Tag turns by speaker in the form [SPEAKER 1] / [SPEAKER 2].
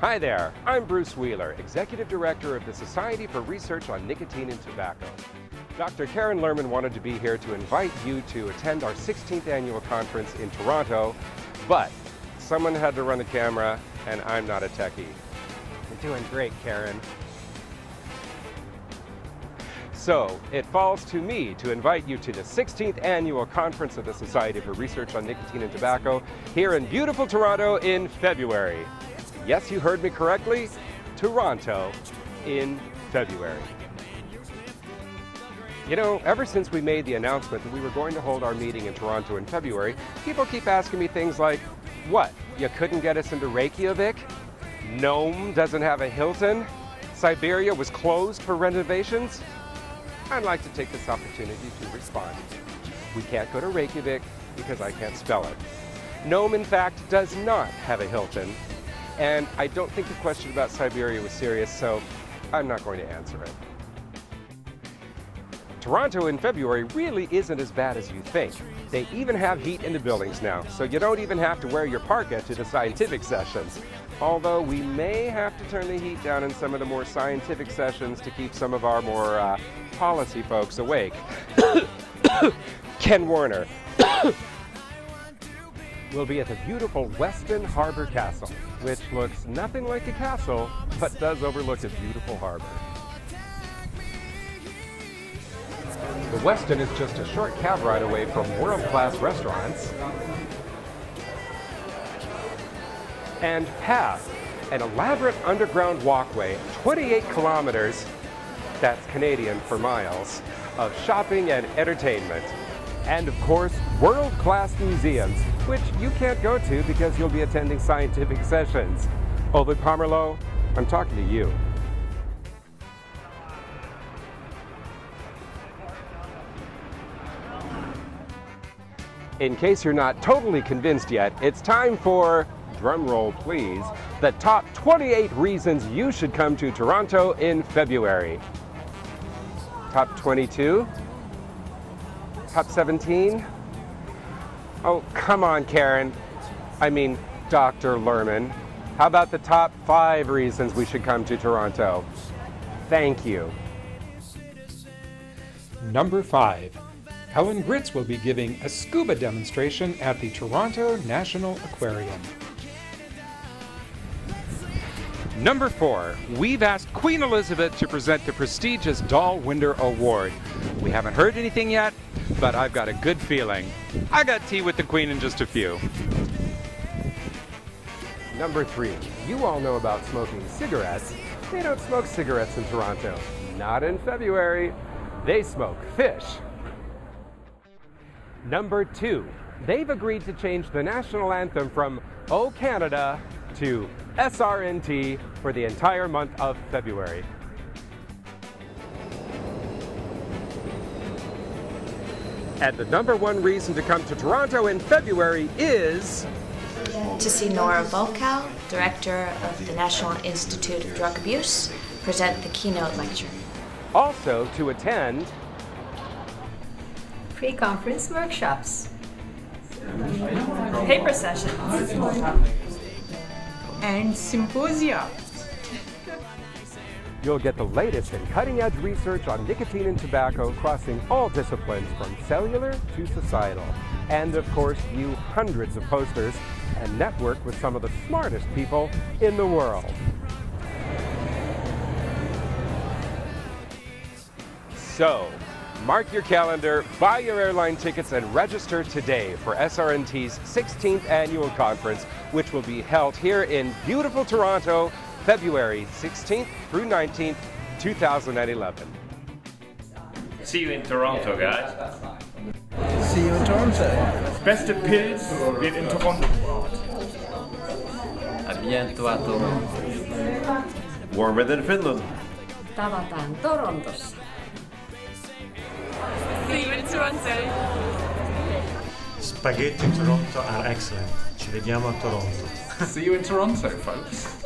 [SPEAKER 1] Hi there, I'm Bruce Wheeler, Executive Director of the Society for Research on Nicotine and Tobacco. Dr. Karen Lerman wanted to be here to invite you to attend our 16th annual conference in Toronto, but someone had to run the camera, and I'm not a techie.
[SPEAKER 2] You're doing great, Karen.
[SPEAKER 1] So, it falls to me to invite you to the 16th annual conference of the Society for Research on Nicotine and Tobacco here in beautiful Toronto in February. Yes, you heard me correctly, Toronto in February. You know, ever since we made the announcement that we were going to hold our meeting in Toronto in February, people keep asking me things like, what, you couldn't get us into Reykjavik? Nome doesn't have a Hilton? Siberia was closed for renovations? I'd like to take this opportunity to respond. We can't go to Reykjavik because I can't spell it. Nome, in fact, does not have a Hilton. And I don't think the question about Siberia was serious, so I'm not going to answer it. Toronto in February really isn't as bad as you think. They even have heat in the buildings now, so you don't even have to wear your parka to the scientific sessions. Although we may have to turn the heat down in some of the more scientific sessions to keep some of our more policy folks awake. Ken Warner will be at the beautiful Weston Harbor Castle, which looks nothing like a castle, but does overlook a beautiful harbor. The Weston is just a short cab ride away from world-class restaurants and past an elaborate underground walkway, 28 kilometers, that's Canadian for miles, of shopping and entertainment. And of course, world-class museums, which you can't go to because you'll be attending scientific sessions. Ovid Pomerleau, I'm talking to you. In case you're not totally convinced yet, it's time for, drum roll please, the top 28 reasons you should come to Toronto in February. Top 22? Top 17? Oh, come on, Karen. I mean, Dr. Lerman. How about the top 5 reasons we should come to Toronto? Thank you.
[SPEAKER 3] Number 5. Helen Gritz will be giving a scuba demonstration at the Toronto National Aquarium.
[SPEAKER 1] Number 4, we've asked Queen Elizabeth to present the prestigious Doll Winder Award. We haven't heard anything yet, but I've got a good feeling. I got tea with the Queen in just a few. Number 3, you all know about smoking cigarettes. They don't smoke cigarettes in Toronto. Not in February. They smoke fish. Number 2, they've agreed to change the national anthem from O Canada to SRNT for the entire month of February. And the number 1 reason to come to Toronto in February is
[SPEAKER 4] to see Nora Volkow, Director of the National Institute of Drug Abuse, present the keynote lecture.
[SPEAKER 1] Also to attend
[SPEAKER 5] pre-conference workshops, paper sessions, and symposia.
[SPEAKER 1] You'll get the latest in cutting-edge research on nicotine and tobacco crossing all disciplines from cellular to societal. And of course, view hundreds of posters and network with some of the smartest people in the world. So, mark your calendar, buy your airline tickets, and register today for SRNT's 16th annual conference, which will be held here in beautiful Toronto, February 16th through 19th, 2011.
[SPEAKER 6] See you in Toronto, guys.
[SPEAKER 7] See you in Toronto.
[SPEAKER 6] Beste Pilz wird in Toronto gebraut.
[SPEAKER 7] A bientôt à Toronto.
[SPEAKER 6] Warmer than Finland.
[SPEAKER 5] Tavataan Torontossa.
[SPEAKER 8] See you in Toronto.
[SPEAKER 9] Spaghetti Toronto are excellent. Ci vediamo a Toronto.
[SPEAKER 7] See you in Toronto, folks.